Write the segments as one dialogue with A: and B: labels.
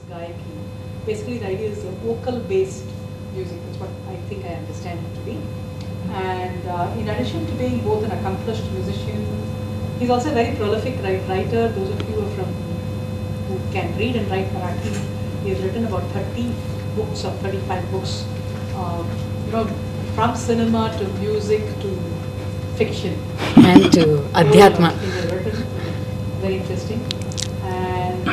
A: Gaiki. Basically, the idea is a vocal-based music. That's what I think I understand it to be. And in addition to being both an accomplished musician, he's also a very prolific writer. Those of you who can read and write Marathi, he has written about 30 books or 35 books. You know, from cinema to music to fiction.
B: And to Adhyatma.
A: Very interesting. And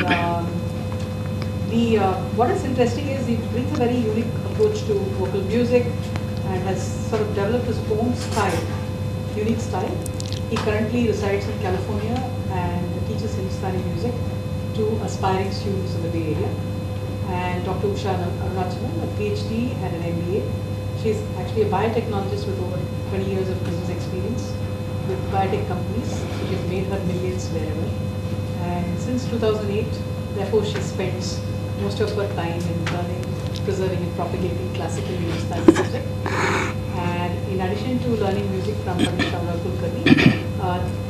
A: what is interesting is he brings a very unique approach to vocal music and has sort of developed his own style, unique style. He currently resides in California and teaches Hindustani music to aspiring students in the Bay Area. And Dr. Usha Arunachalam, a PhD and an MBA. She's actually a biotechnologist with over 20 years of business experience with biotech companies. So she's made her millions wherever. And since 2008, therefore, she spends most of her time in learning, preserving and propagating classical Hindustani music. And in addition to learning music from Shyamrao Kulkarni,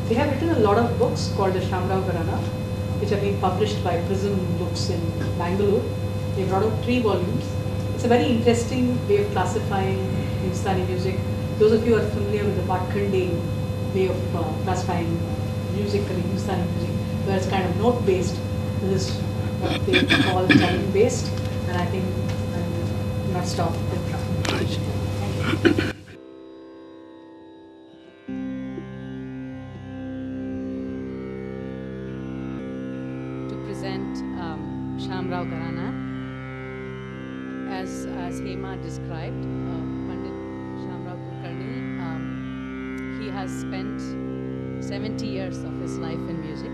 A: they have written a lot of books called the Shyamrao Kulkarni, which have been published by Prism Books in Bangalore. They brought out 3 volumes. It's a very interesting way of classifying Hindustani music. Those of you who are familiar with the Part-1 way of classifying music, Hindustani music, where it's kind of note-based. This is what they call time-based, and I think I'm not stopped with Thank you.
B: Shyamrao Kulkarni, as Hema described, Pandit Shyamrao Kulkarni, he has spent 70 years of his life in music,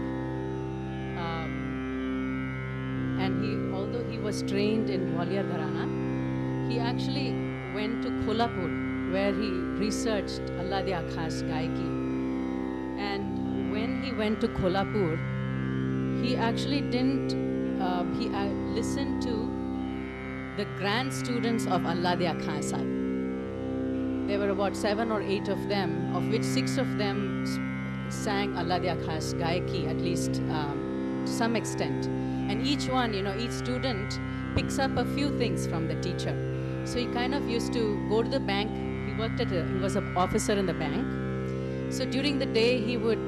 B: and although he was trained in Gwalior Gharana, he actually went to Kolhapur, where he researched Allah Di Akhash Gaiki. And when he went to Kolhapur, he actually didn't. He listened to the grand students of Allah Di Akhash Sahib. There were about 7 or 8 of them, of which 6 of them sang Allah Di Akhash Gaiki, at least to some extent. And each one, each student picks up a few things from the teacher. So he kind of used to go to the bank. He was an officer in the bank. So during the day he would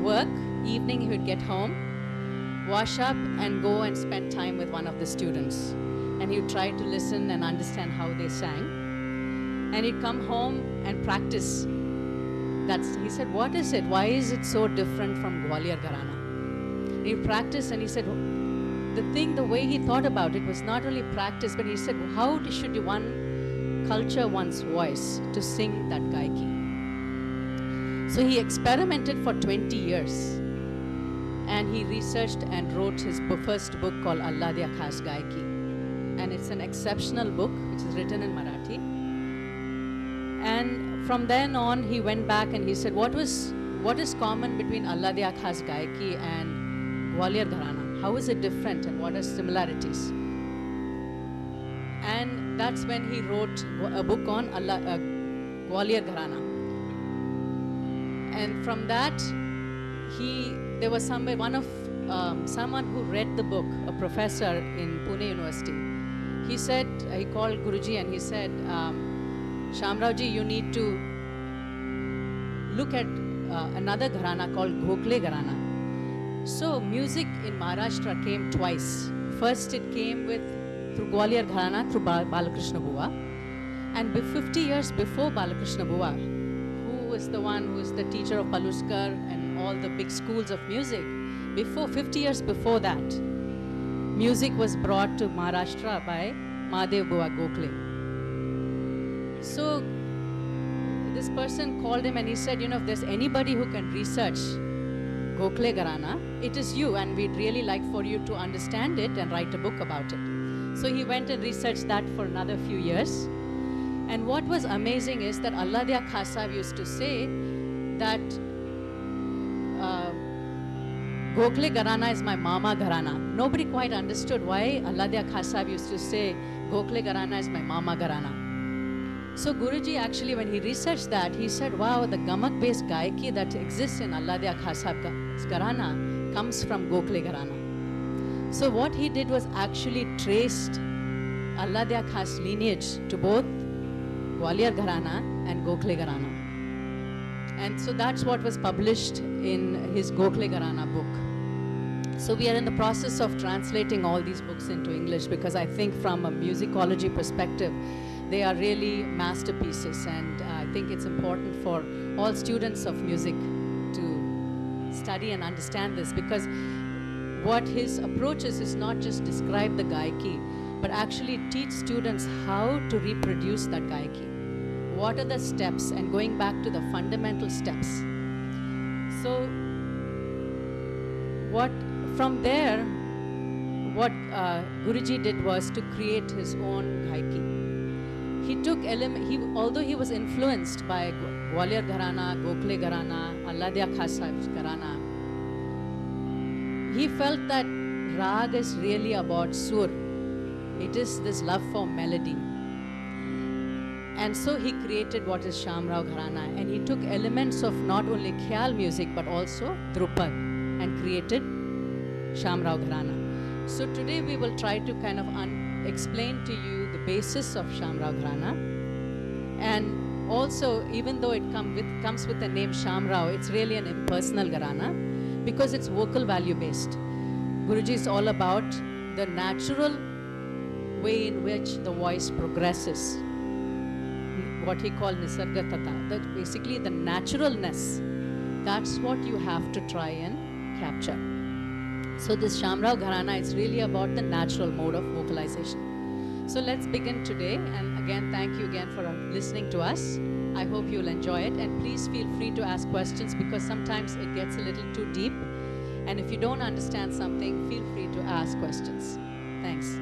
B: work, evening he would get home, wash up and go and spend time with one of the students. And he would try to listen and understand how they sang. And he'd come home and practice. He said, what is it? Why is it so different from Gwalior Gharana? He practiced and he said, the way he thought about it was not only practice, but he said, how should one culture one's voice to sing that gaiki? So he experimented for 20 years. And he researched and wrote his first book called Allah Di Akhash Gaiki. And it's an exceptional book, which is written in Marathi. And from then on, he went back and he said, what is common between Allah Di Akhash Gaiki and Gwalior Gharana? How is it different and what are similarities? And that's when he wrote a book on Gwalior Gharana. And from that, there was someone who read the book, a professor in Pune University. He called Guruji and he said, Shyamrao ji, you need to look at another gharana called Gokhale Gharana. So music in Maharashtra came twice. First it came through Gwalior Gharana, through Balakrishna Bua. And 50 years before Balakrishna Bua, who was the teacher of Paluskar and all the big schools of music, 50 years before that, music was brought to Maharashtra by Mahadev Bua Gokhale. So this person called him and he said, if there's anybody who can research Gokhale Gharana, it is you, and we'd really like for you to understand it and write a book about it. So he went and researched that for another few years. And what was amazing is that Allah Di Akhash Sahib used to say that Gokhale Gharana is my mama Gharana. Nobody quite understood why Allah Di Akhash Sahib used to say Gokhale Gharana is my mama Gharana. So Guruji actually, when he researched that, he said, wow, the gamak-based gaiki that exists in Allah Di Akhash Sahib's Gharana comes from Gokhale Gharana. So what he did was actually traced Allah Dia Khas lineage to both Gwalior Gharana and Gokhale Gharana. And so that's what was published in his Gokhale Gharana book. So we are in the process of translating all these books into English, because I think from a musicology perspective, they are really masterpieces, and I think it's important for all students of music to study and understand this, because what his approach is not just describe the gaiki, but actually teach students how to reproduce that gaiki. What are the steps, and going back to the fundamental steps. So from there, what Guruji did was to create his own gaiki. He took although he was influenced by Gwalior Gharana, Gokhale Gharana, Allah Dia Khas Gharana, he felt that rag is really about sur. It is this love for melody. And so he created what is Shyamrao Gharana, and he took elements of not only Khyal music but also Drupad and created Shyamrao Gharana. So today we will try to kind of explain to you the basis of Shyamrao Gharana. And also, even though it comes with the name Shyamrao, it's really an impersonal Gharana because it's vocal value based. Guruji is all about the natural way in which the voice progresses, what he called Nisarga Tata, that basically the naturalness, that's what you have to try and capture. So this Shyamrao Gharana is really about the natural mode of vocalization. So let's begin today, and again, thank you again for listening to us. I hope you'll enjoy it, and please feel free to ask questions, because sometimes it gets a little too deep, and if you don't understand something, feel free to ask questions. Thanks.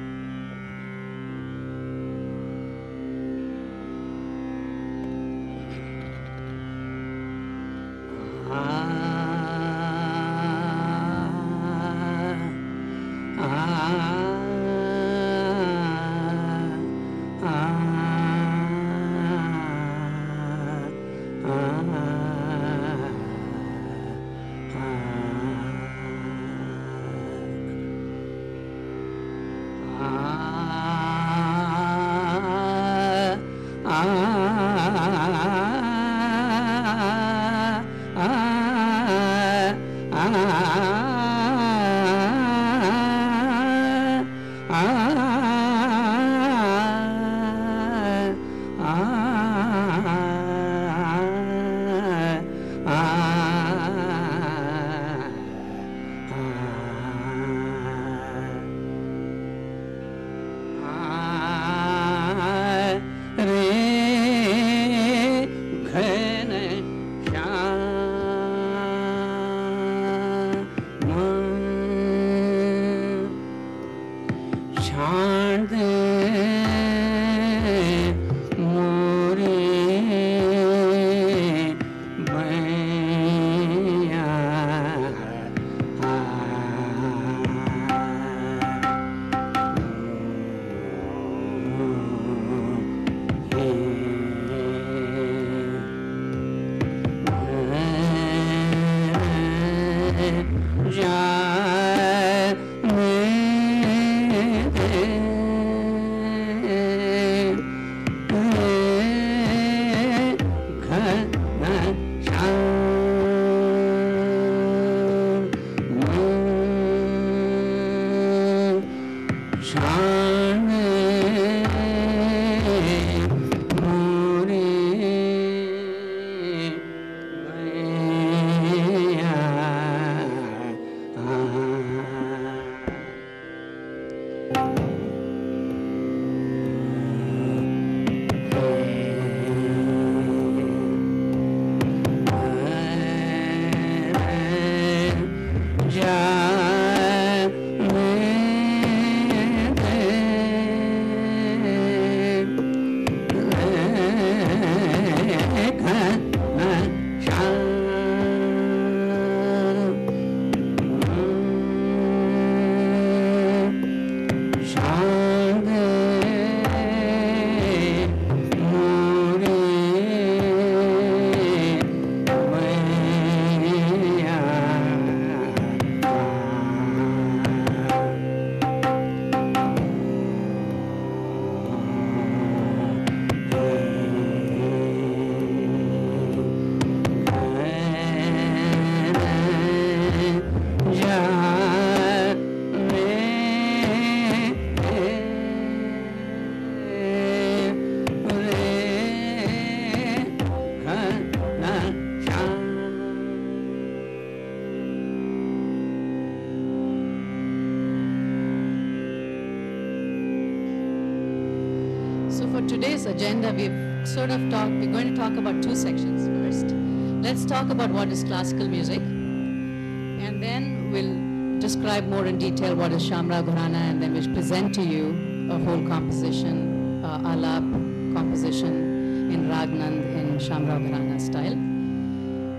B: for today's agenda, we're going to talk about two sections first. Let's talk about what is classical music, and then we'll describe more in detail what is Shyamrao Kulkarni, and then we'll present to you a whole composition, alap composition in Ragnand in Shyamrao Kulkarni style.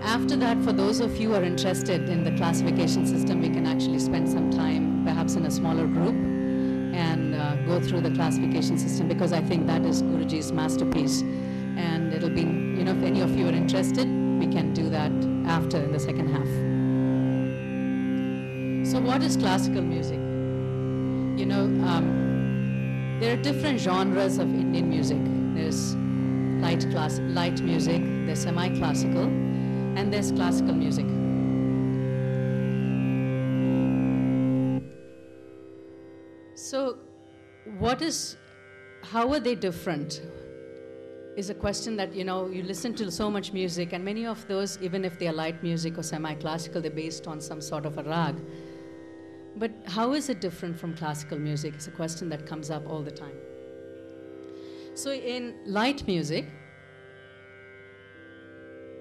B: After that, for those of you who are interested in the classification system, we can actually spend some time, perhaps in a smaller group, and go through the classification system, because I think that is Guruji's masterpiece. And it'll be, you know, if any of you are interested, we can do that after in the second half. So what is classical music? You know, there are different genres of Indian music. There's light music, there's semi-classical, and there's classical music. So how are they different is a question that, you know, you listen to so much music, and many of those, even if they are light music or semi-classical, they're based on some sort of a rag. But how is it different from classical music? It's a question that comes up all the time. So in light music,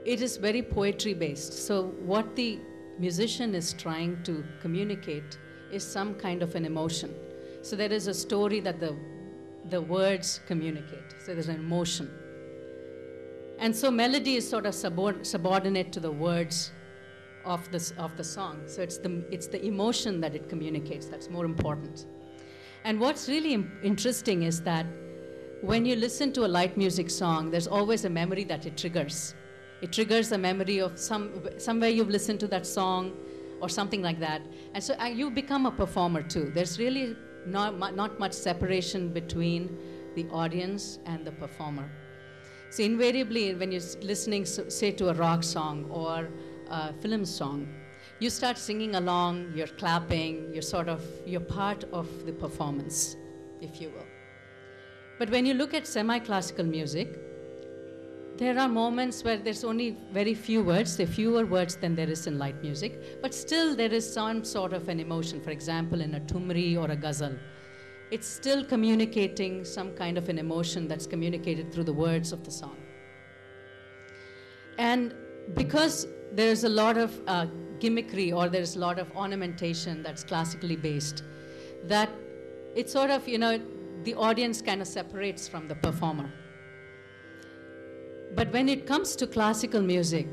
B: it is very poetry based. So what the musician is trying to communicate is some kind of an emotion. So there is a story that the words communicate. So there's an emotion. And so melody is sort of subordinate to the words of the song. So it's the emotion that it communicates that's more important. And what's really interesting is that when you listen to a light music song, there's always a memory that it triggers. It triggers a memory of somewhere you've listened to that song or something like that. And so you become a performer too. There's really not much separation between the audience and the performer. So invariably, when you're listening, say, to a rock song or a film song, you start singing along, you're clapping, you're part of the performance, if you will. But when you look at semi-classical music, there are moments where there's only very few words. There are fewer words than there is in light music, but still there is some sort of an emotion. For example, in a tumri or a ghazal, it's still communicating some kind of an emotion that's communicated through the words of the song. And because there's a lot of gimmickry, or there's a lot of ornamentation that's classically based, that it's sort of, you know, the audience kind of separates from the performer. But when it comes to classical music,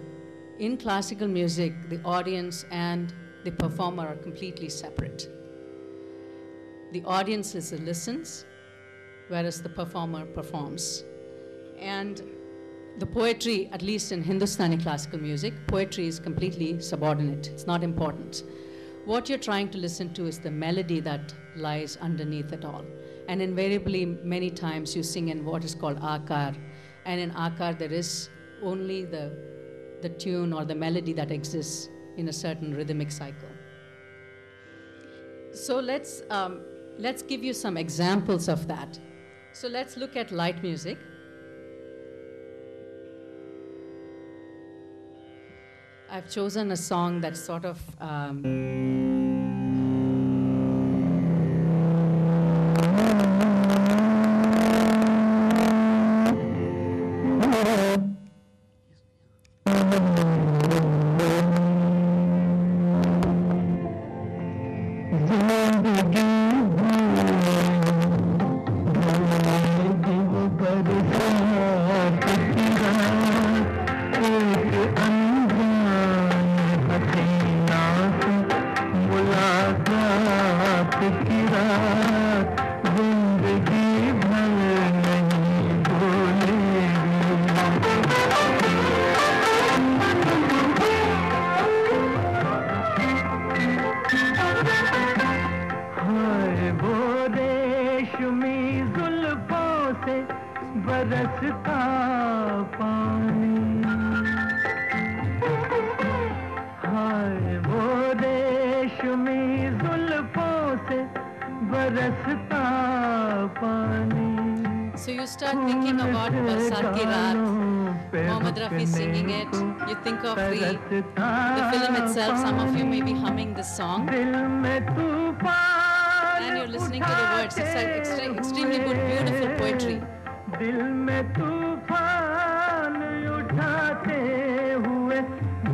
B: in classical music, the audience and the performer are completely separate. The audience listens, whereas the performer performs. And the poetry, at least in Hindustani classical music, poetry is completely subordinate. It's not important. What you're trying to listen to is the melody that lies underneath it all. And invariably, many times you sing in what is called akar. And in akar, there is only the tune or the melody that exists in a certain rhythmic cycle. So let's give you some examples of that. So let's look at light music. I've chosen a song that's sort of So you start thinking about Barsat Ki Raat, Mohammad Rafi singing it, you think of the film itself, some of you may be humming this song, and you're listening to the words. It's like extremely good, beautiful poetry.
C: दिल में तूफान उठाते हुए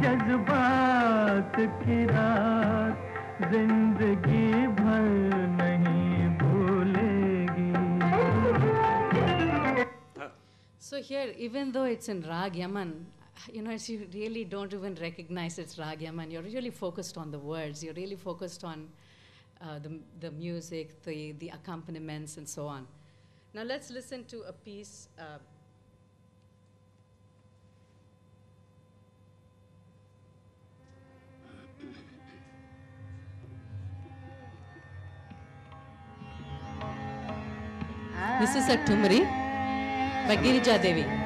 C: जज्बात की रात जिंदगी भर नहीं भूलेगी.
B: So here, even though it's in Rag Yaman, you know, you really don't even recognize it's Rag Yaman. You're really focused on the words. You're really focused on the music, the accompaniments, and so on. Now let's listen to a piece. This is a Tumri by Girija Devi.